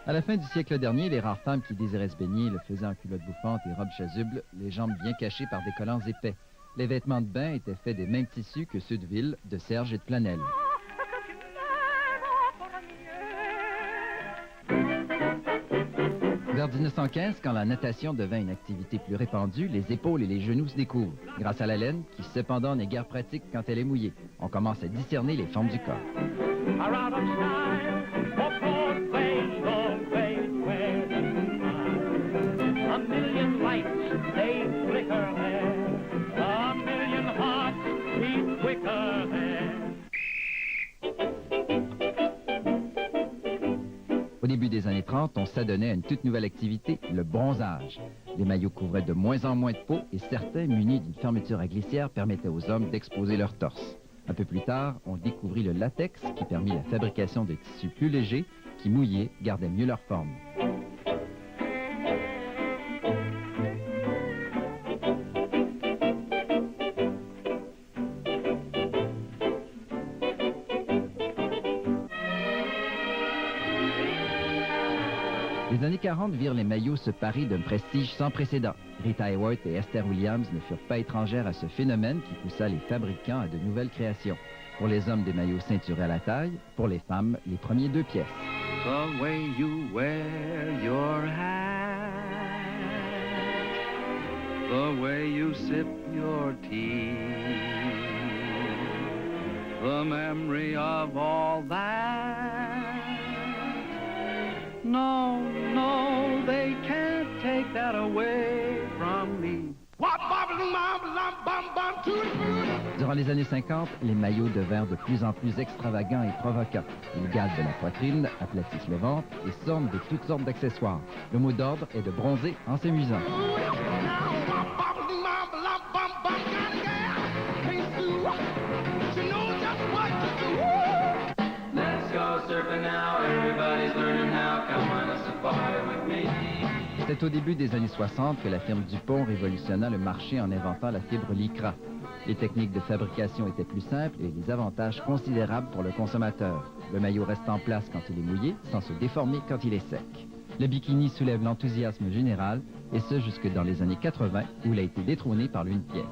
À la fin du siècle dernier, les rares femmes qui désiraient se baigner le faisaient en culottes bouffantes et robes chasubles, les jambes bien cachées par des collants épais. Les vêtements de bain étaient faits des mêmes tissus que ceux de ville, de serge et de flanelle. Vers 1915, quand la natation devint une activité plus répandue, les épaules et les genoux se découvrent. Grâce à la laine, qui cependant n'est guère pratique quand elle est mouillée, on commence à discerner les formes du corps. Au début des années 30, on s'adonnait à une toute nouvelle activité, le bronzage. Les maillots couvraient de moins en moins de peau et certains, munis d'une fermeture à glissière, permettaient aux hommes d'exposer leur torse. Un peu plus tard, on découvrit le latex qui permit la fabrication de tissus plus légers qui, mouillés, gardaient mieux leur forme. Les années 40 virent les maillots se parer d'un prestige sans précédent. Rita Hayworth et Esther Williams ne furent pas étrangères à ce phénomène qui poussa les fabricants à de nouvelles créations. Pour les hommes, des maillots ceinturés à la taille. Pour les femmes, les premiers 2 pièces. The way you wear your hat, the way you sip your tea, the memory of all that. No, no, they can't take that away from me. Durant les années 50, les maillots devinrent de plus en plus extravagants et provocants. Ils gardent de la poitrine, aplatissent le ventre et s'ornent de toutes sortes d'accessoires. Le mot d'ordre est de bronzer en s'amusant. C'est au début des années 60 que la firme Dupont révolutionna le marché en inventant la fibre Lycra. Les techniques de fabrication étaient plus simples et des avantages considérables pour le consommateur. Le maillot reste en place quand il est mouillé, sans se déformer quand il est sec. Le bikini soulève l'enthousiasme général, et ce jusque dans les années 80, où il a été détrôné par l'une pièce.